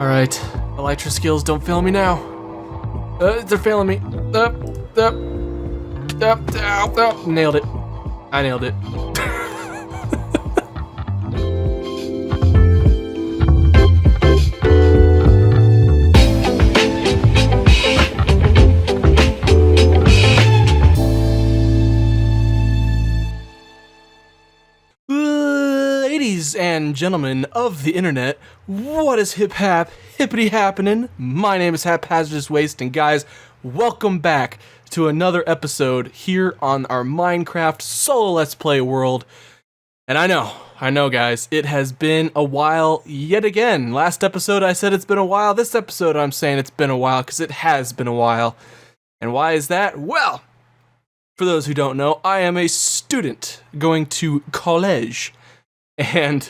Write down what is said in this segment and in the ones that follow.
Alright, Elytra skills, don't fail me now. They're failing me. Nailed it. I nailed it. Ladies and gentlemen of the internet, what is hippity happening? My name is Haphazardous Waste, and guys, welcome back to another episode here on our Minecraft solo Let's Play world. And I know guys, it has been a while yet again. Last episode I said it's been a while. This episode I'm saying it's been a while because it has been a while. And why is that? Well, for those who don't know, I am a student going to college. And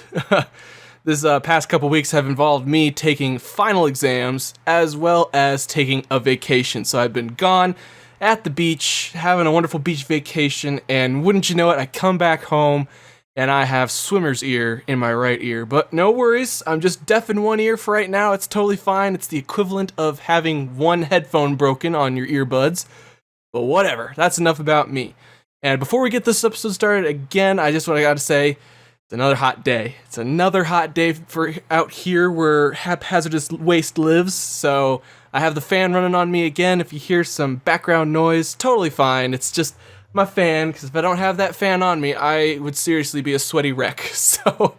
this past couple weeks have involved me taking final exams as well as taking a vacation. So I've been gone at the beach, having a wonderful beach vacation, and wouldn't you know it, I come back home and I have swimmer's ear in my right ear. But no worries, I'm just deaf in one ear for right now. It's totally fine. It's the equivalent of having one headphone broken on your earbuds. But whatever, that's enough about me. And before we get this episode started, again, I gotta say, it's another hot day. It's another hot day for out here where Haphazardous Waste lives, so I have the fan running on me again. If you hear some background noise, totally fine. It's just my fan, because if I don't have that fan on me, I would seriously be a sweaty wreck. So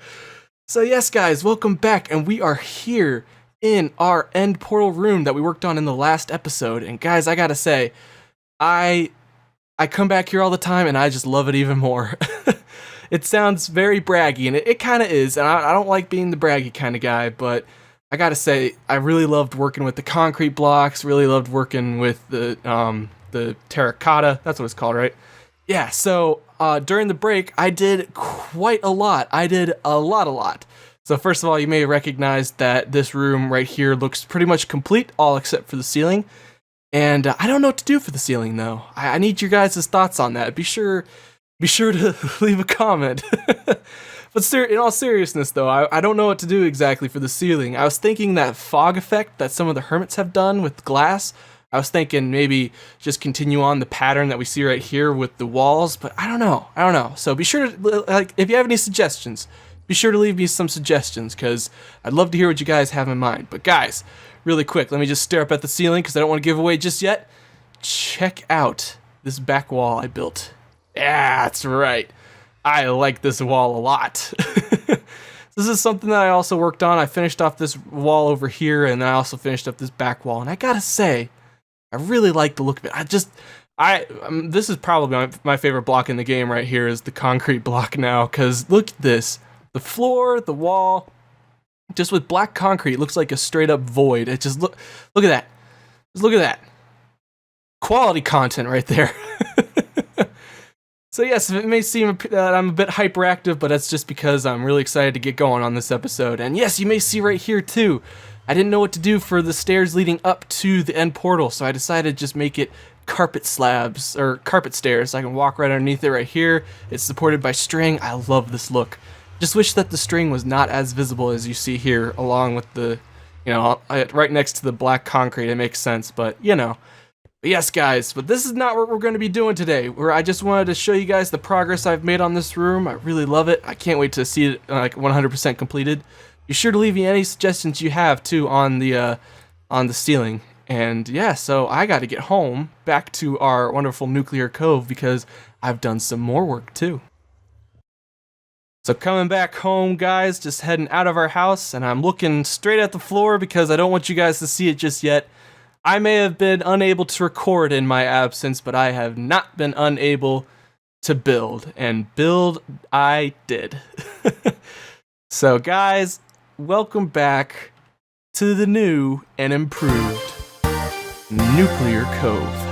yes, guys, welcome back, and we are here in our end portal room that we worked on in the last episode. And guys, I gotta say, I come back here all the time, and I just love it even more. It sounds very braggy, and it kind of is, and I don't like being the braggy kind of guy, but I gotta say, I really loved working with the concrete blocks, really loved working with the terracotta, that's what it's called, right? Yeah, so during the break, I did quite a lot. I did a lot. So first of all, you may recognize that this room right here looks pretty much complete, all except for the ceiling. And I don't know what to do for the ceiling, though. I need your guys' thoughts on that. Be sure to leave a comment. But in all seriousness, though, I don't know what to do exactly for the ceiling. I was thinking that fog effect that some of the hermits have done with glass. I was thinking maybe just continue on the pattern that we see right here with the walls, but I don't know. So be sure to, like, if you have any suggestions, be sure to leave me some suggestions, because I'd love to hear what you guys have in mind. But guys, really quick, let me just stare up at the ceiling, because I don't want to give away just yet. Check out this back wall I built. Yeah, that's right. I like this wall a lot. This is something that I also worked on. I finished off this wall over here, and then I also finished up this back wall. And I gotta say, I really like the look of it. This is probably my favorite block in the game right here, is the concrete block now. Because look at this. The floor, the wall, just with black concrete, it looks like a straight up void. It just look at that. Just look at that. Quality content right there. So yes, it may seem that I'm a bit hyperactive, but that's just because I'm really excited to get going on this episode. And yes, you may see right here too, I didn't know what to do for the stairs leading up to the end portal, so I decided to just make it carpet slabs, or carpet stairs, so I can walk right underneath it right here. It's supported by string. I love this look. Just wish that the string was not as visible as you see here, along with the, right next to the black concrete. It makes sense, but But yes, guys, but this is not what we're going to be doing today. I just wanted to show you guys the progress I've made on this room. I really love it. I can't wait to see it like 100% completed. Be sure to leave me any suggestions you have too on the ceiling. And yeah, so I got to get home back to our wonderful Nuclear Cove because I've done some more work too. So coming back home, guys, just heading out of our house, and I'm looking straight at the floor because I don't want you guys to see it just yet. I may have been unable to record in my absence, but I have not been unable to build. And build I did. So guys, welcome back to the new and improved Nuclear Cove.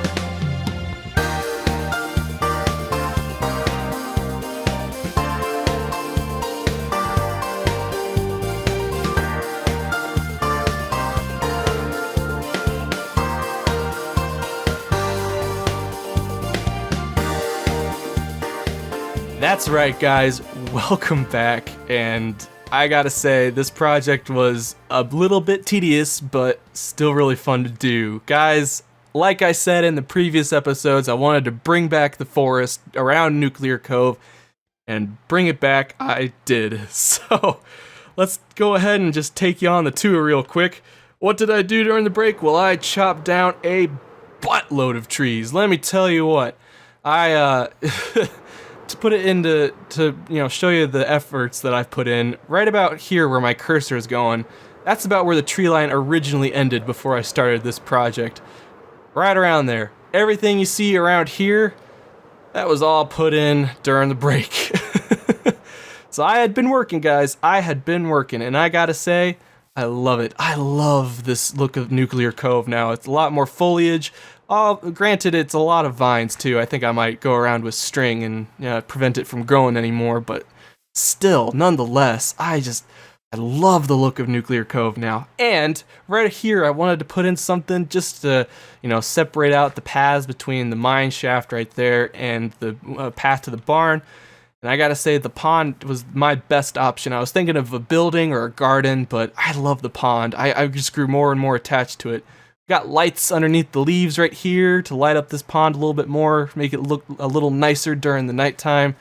That's right, guys, welcome back, and I gotta say, this project was a little bit tedious, but still really fun to do. Guys, like I said in the previous episodes, I wanted to bring back the forest around Nuclear Cove, and bring it back, I did. So, let's go ahead and just take you on the tour real quick. What did I do during the break? Well, I chopped down a buttload of trees. Let me tell you what, to put it into, show you the efforts that I've put in, right about here where my cursor is going, that's about where the tree line originally ended before I started this project. Right around there. Everything you see around here, that was all put in during the break. So I had been working, guys. I had been working, and I gotta say, I love it. I love this look of Nuclear Cove now. It's a lot more foliage. Granted, it's a lot of vines, too. I think I might go around with string and prevent it from growing anymore, but still, nonetheless, I love the look of Nuclear Cove now. And right here, I wanted to put in something just to, separate out the paths between the mine shaft right there and the path to the barn. And I gotta say, the pond was my best option. I was thinking of a building or a garden, but I love the pond. I just grew more and more attached to it. Got lights underneath the leaves right here to light up this pond a little bit more, make it look a little nicer during the nighttime.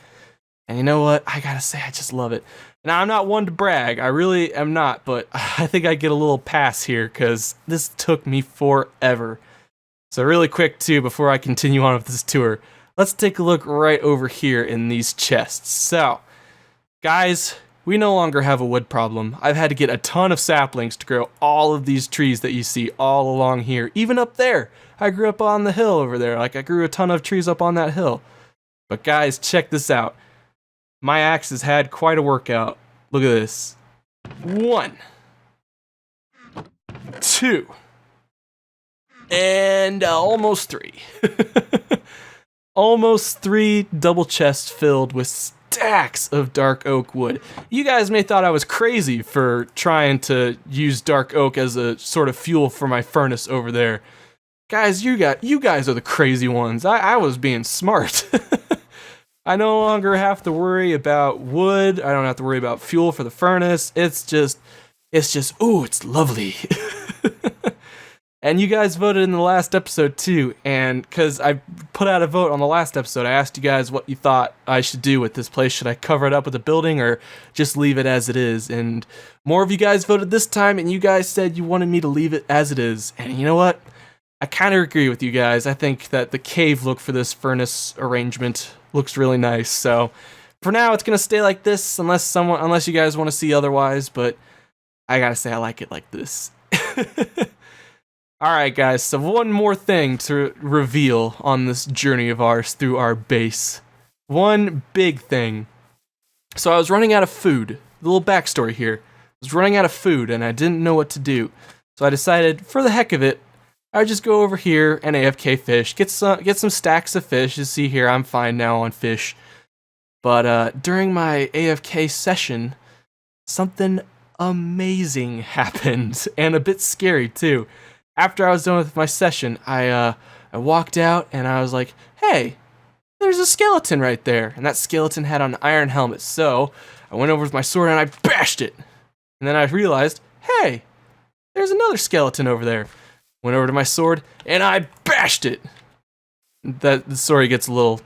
And you know what? I gotta say, I just love it. Now, I'm not one to brag. I really am not, but I think I get a little pass here because this took me forever. So really quick, too, before I continue on with this tour, let's take a look right over here in these chests. So, guys, we no longer have a wood problem. I've had to get a ton of saplings to grow all of these trees that you see all along here. Even up there. I grew up on the hill over there. I grew a ton of trees up on that hill. But guys, check this out. My axe has had quite a workout. Look at this. 1, 2, and almost 3. Almost 3 double chests filled with stacks of dark oak wood. You guys may thought I was crazy for trying to use dark oak as a sort of fuel for my furnace over there. Guys, you guys are the crazy ones. I was being smart. I no longer have to worry about wood. I don't have to worry about fuel for the furnace. It's just, ooh, it's lovely. And you guys voted in the last episode too, and because I put out a vote on the last episode, I asked you guys what you thought I should do with this place. Should I cover it up with a building or just leave it as it is? And more of you guys voted this time, and you guys said you wanted me to leave it as it is. And you know what? I kind of agree with you guys. I think that the cave look for this furnace arrangement looks really nice. So for now, it's gonna stay like this, unless you guys want to see otherwise. But I gotta say, I like it like this. Alright guys, so one more thing to reveal on this journey of ours through our base. One big thing. So I was running out of food. A little backstory here. I was running out of food and I didn't know what to do. So I decided, for the heck of it, I'd just go over here and AFK fish. Get some stacks of fish. You see here, I'm fine now on fish. But during my AFK session, something amazing happened. And a bit scary too. After I was done with my session, I walked out and I was like, hey, there's a skeleton right there. And that skeleton had an iron helmet. So I went over with my sword and I bashed it. And then I realized, hey, there's another skeleton over there. Went over to my sword and I bashed it. The story gets a little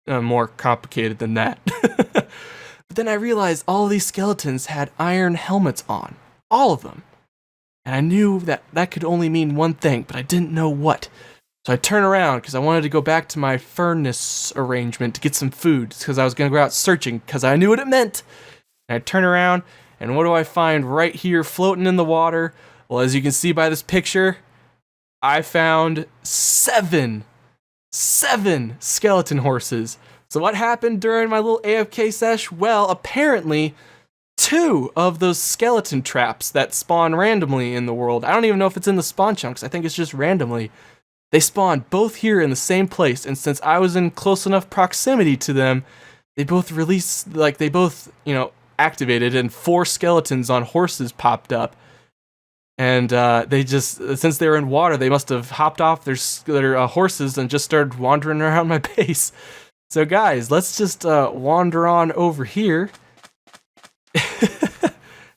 more complicated than that. But then I realized all these skeletons had iron helmets on. All of them. And I knew that could only mean one thing, but I didn't know what. So I turned around because I wanted to go back to my furnace arrangement to get some food because I was going to go out searching because I knew what it meant. And I turn around, and what do I find right here floating in the water? Well, as you can see by this picture, I found 7 skeleton horses. So what happened during my little AFK sesh? Well, apparently 2 of those skeleton traps that spawn randomly in the world. I don't even know if it's in the spawn chunks. I think it's just randomly. They spawned both here in the same place, and since I was in close enough proximity to them, they both released, activated, and 4 skeletons on horses popped up. And they just, since they were in water, they must have hopped off their horses and just started wandering around my base. So guys, let's just wander on over here.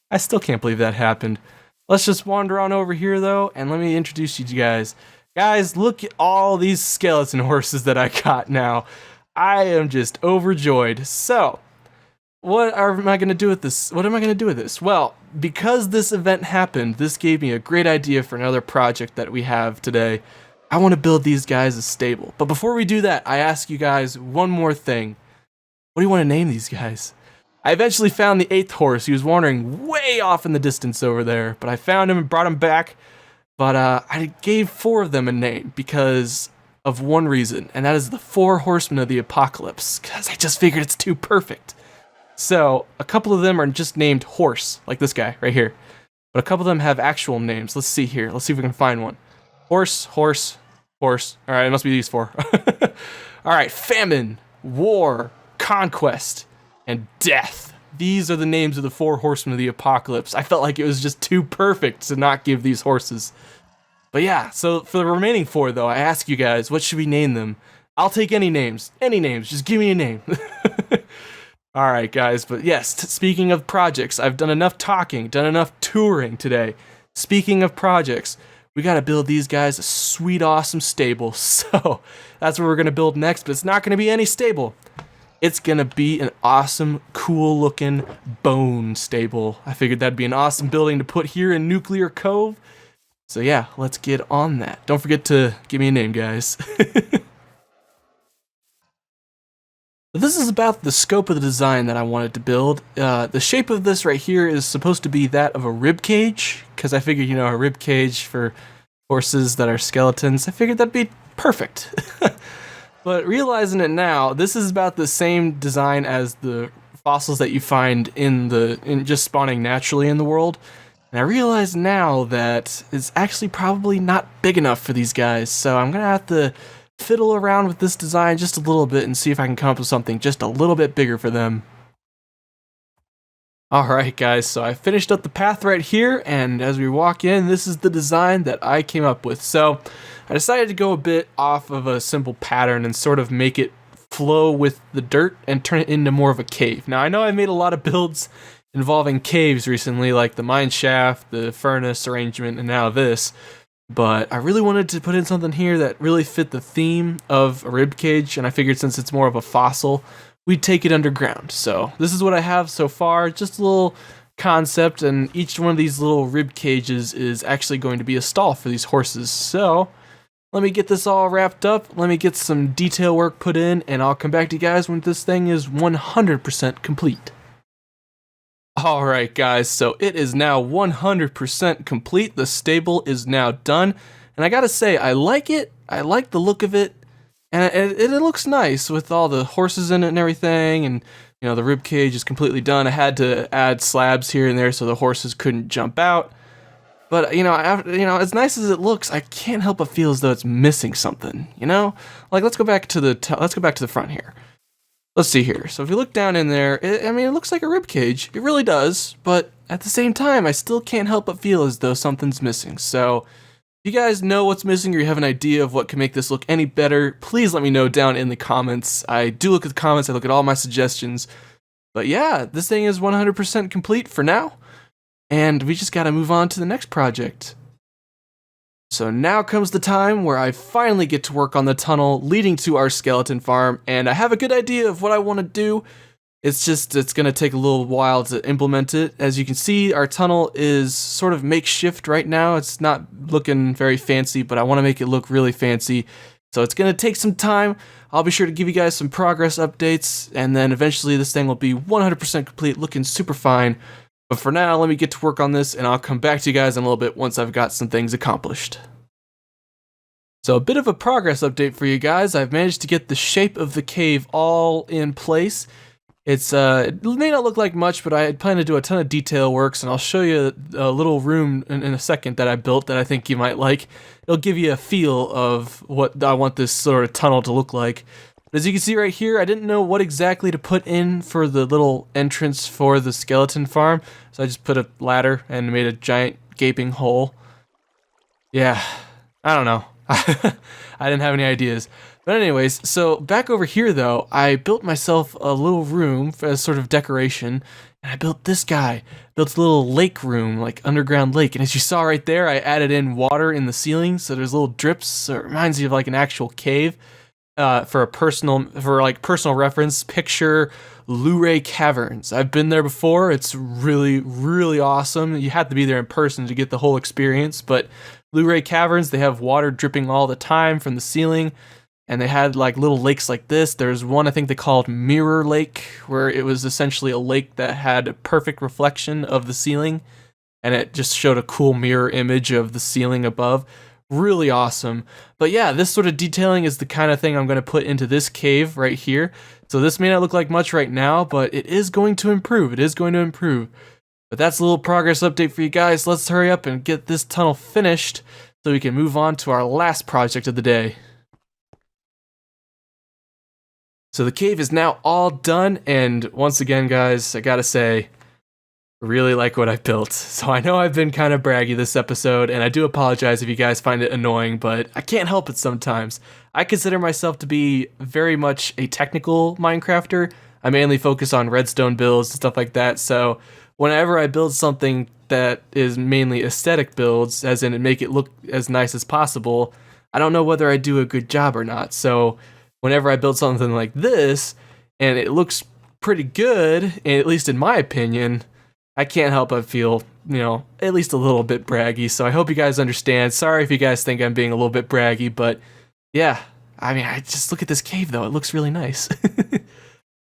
I still can't believe that happened. Let's just wander on over here though, and let me introduce you to you guys. Guys, look at all these skeleton horses that I got now. I am just overjoyed. So, what am I going to do with this? What am I going to do with this? Well, because this event happened, this gave me a great idea for another project that we have today. I want to build these guys a stable. But before we do that, I ask you guys one more thing. What do you want to name these guys? I eventually found the 8th horse. He was wandering way off in the distance over there, but I found him and brought him back. But I gave 4 of them a name because of one reason, and that is the 4 horsemen of the apocalypse, because I just figured it's too perfect. So, a couple of them are just named Horse, like this guy right here. But a couple of them have actual names. Let's see here. Let's see if we can find one. Horse, horse, horse. Alright, it must be these 4. Alright, Famine, War, Conquest, and Death. These are the names of the 4 horsemen of the apocalypse. I felt like it was just too perfect to not give these horses. But yeah, so for the remaining 4 though, I ask you guys, what should we name them? I'll take any names, just give me a name. Alright guys, but yes, speaking of projects, I've done enough talking, done enough touring today. Speaking of projects, we gotta build these guys a sweet, awesome stable. So, that's what we're gonna build next, but it's not gonna be any stable. It's gonna be an awesome, cool looking bone stable. I figured that'd be an awesome building to put here in Nuclear Cove. So yeah, let's get on that. Don't forget to give me a name, guys. This is about the scope of the design that I wanted to build. The shape of this right here is supposed to be that of a rib cage, because I figured, a rib cage for horses that are skeletons, I figured that'd be perfect. But realizing it now, this is about the same design as the fossils that you find in just spawning naturally in the world. And I realize now that it's actually probably not big enough for these guys, so I'm gonna have to fiddle around with this design just a little bit and see if I can come up with something just a little bit bigger for them. Alright guys, so I finished up the path right here, and as we walk in, this is the design that I came up with. So, I decided to go a bit off of a simple pattern and sort of make it flow with the dirt and turn it into more of a cave. Now, I know I've made a lot of builds involving caves recently, like the mine shaft, the furnace arrangement, and now this. But I really wanted to put in something here that really fit the theme of a rib cage, and I figured since it's more of a fossil, we'd take it underground. So this is what I have so far, just a little concept, and each one of these little rib cages is actually going to be a stall for these horses. So let me get this all wrapped up, let me get some detail work put in, and I'll come back to you guys when this thing is 100% complete. Alright guys, so it is now 100% complete. The stable is now done, and I gotta say, I like it, I like the look of it, and it looks nice with all the horses in it and everything, and the rib cage is completely done. I had to add slabs here and there so the horses couldn't jump out, but as nice as it looks, I can't help but feel as though it's missing something, Like, let's go back to the front here. Let's see here. So if you look down in there, it looks like a rib cage. It really does, but at the same time, I still can't help but feel as though something's missing. So if you guys know what's missing or you have an idea of what can make this look any better, please let me know down in the comments. I do look at the comments, I look at all my suggestions. But yeah, this thing is 100% complete for now, and we just gotta move on to the next project. So now comes the time where I finally get to work on the tunnel leading to our skeleton farm, and I have a good idea of what I want to do. It's going to take a little while to implement it. As you can see, our tunnel is sort of makeshift right now. It's not looking very fancy, but I want to make it look really fancy. So it's going to take some time. I'll be sure to give you guys some progress updates, and then eventually this thing will be 100% complete, looking super fine. But for now, let me get to work on this, and I'll come back to you guys in a little bit once I've got some things accomplished. So a bit of a progress update for you guys. I've managed to get the shape of the cave all in place. It may not look like much, but I plan to do a ton of detail works, and I'll show you a little room in a second that I built that I think you might like. It'll give you a feel of what I want this sort of tunnel to look like. As you can see right here, I didn't know what exactly to put in for the little entrance for the skeleton farm, so I just put a ladder and made a giant gaping hole. Yeah, I don't know. I didn't have any ideas. But anyways, so back over here though, I built myself a little room as sort of decoration, And I built this guy. Built a little lake room, like underground lake. And as you saw right there, I added in water in the ceiling, so there's little drips. So it reminds you of like an actual cave. For personal reference, picture Luray Caverns. I've been there before. It's really, really awesome. You have to be there in person to get the whole experience. But Luray Caverns, they have water dripping all the time from the ceiling. And they had like little lakes like this. There's one I think they called Mirror Lake, where it was essentially a lake that had a perfect reflection of the ceiling, and it just showed a cool mirror image of the ceiling above. Really awesome. But yeah, this sort of detailing is the kind of thing I'm going to put into this cave right here. So this may not look like much right now, but it is going to improve. It is going to improve. But that's a little progress update for you guys. Let's hurry up and get this tunnel finished so we can move on to our last project of the day. So the cave is now all done, and once again, guys, I gotta say, I really like what I built. So I know I've been kind of braggy this episode, and I do apologize if you guys find it annoying, but I can't help it sometimes. I consider myself to be very much a technical Minecrafter. I mainly focus on redstone builds and stuff like that, so whenever I build something that is mainly aesthetic builds, as in make it look as nice as possible, I don't know whether I do a good job or not. So whenever I build something like this, and it looks pretty good, and at least in my opinion, I can't help but feel, at least a little bit braggy. So I hope you guys understand. Sorry if you guys think I'm being a little bit braggy, but yeah, I mean, I just look at this cave though. It looks really nice.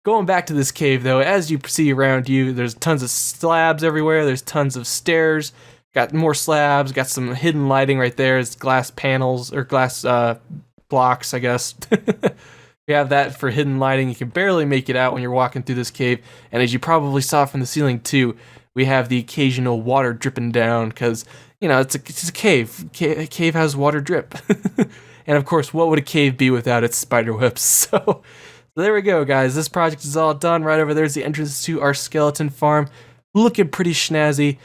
Going back to this cave though, as you see around you, there's tons of slabs everywhere. There's tons of stairs. Got more slabs. Got some hidden lighting right there. It's glass panels or glass blocks, I guess. We have that for hidden lighting. You can barely make it out when you're walking through this cave. And as you probably saw from the ceiling too, we have the occasional water dripping down because, it's a cave. A cave has water drip. And of course, what would a cave be without its spider webs? So there we go, guys. This project is all done. Right over there's the entrance to our skeleton farm. Looking pretty snazzy.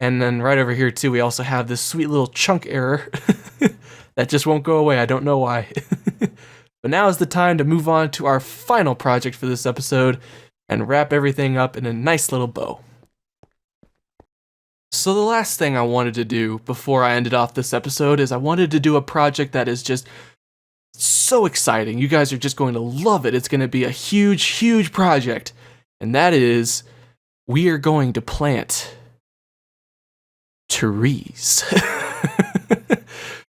And then right over here too, we also have this sweet little chunk error that just won't go away. I don't know why. But now is the time to move on to our final project for this episode and wrap everything up in a nice little bow. So the last thing I wanted to do before I ended off this episode is I wanted to do a project that is just so exciting. You guys are just going to love it. It's going to be a huge, huge project. And that is, we are going to plant trees.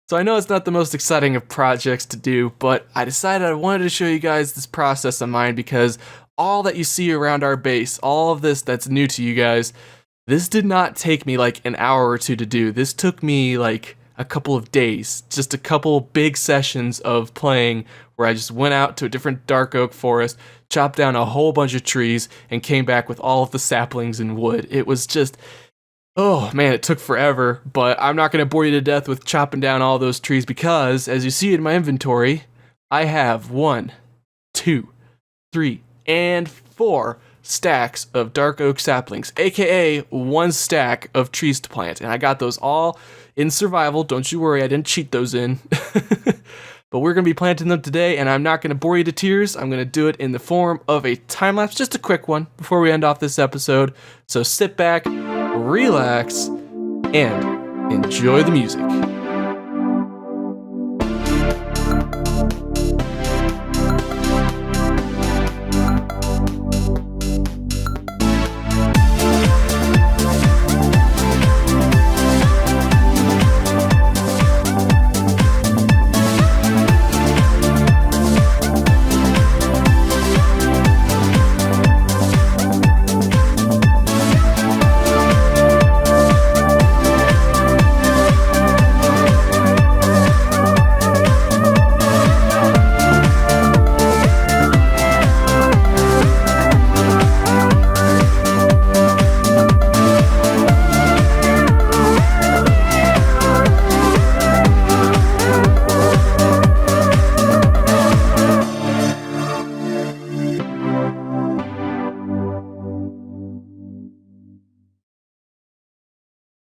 So I know it's not the most exciting of projects to do, but I decided I wanted to show you guys this process of mine because all that you see around our base, all of this that's new to you guys, this did not take me like an hour or two to do. This took me like a couple of days, just a couple big sessions of playing where I just went out to a different dark oak forest, chopped down a whole bunch of trees, and came back with all of the saplings and wood. It was just... oh man, it took forever, but I'm not going to bore you to death with chopping down all those trees because, as you see in my inventory, I have 1, 2, 3, and 4 stacks of dark oak saplings, aka 1 stack of trees to plant, and I got those all in survival. Don't you worry, I didn't cheat those in. But we're going to be planting them today, and I'm not going to bore you to tears. I'm going to do it in the form of a time-lapse, just a quick one, before we end off this episode. So sit back, relax, and enjoy the music.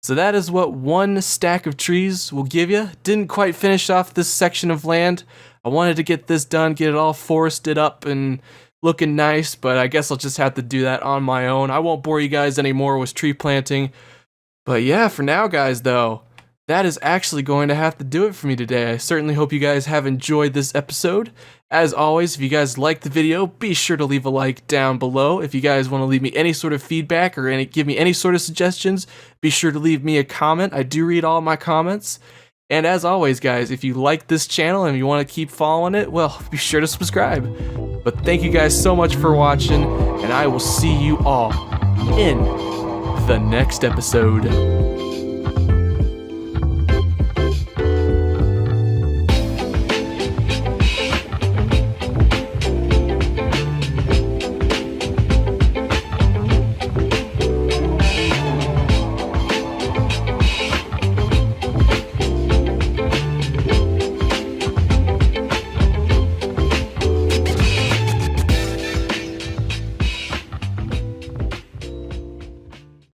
So that is what 1 stack of trees will give you. Didn't quite finish off this section of land. I wanted to get this done, get it all forested up and looking nice, but I guess I'll just have to do that on my own. I won't bore you guys anymore with tree planting. But yeah, for now, guys, though, that is actually going to have to do it for me today. I certainly hope you guys have enjoyed this episode. As always, if you guys liked the video, be sure to leave a like down below. If you guys want to leave me any sort of feedback or give me any sort of suggestions, be sure to leave me a comment. I do read all my comments. And as always, guys, if you like this channel and you want to keep following it, well, be sure to subscribe. But thank you guys so much for watching, and I will see you all in the next episode.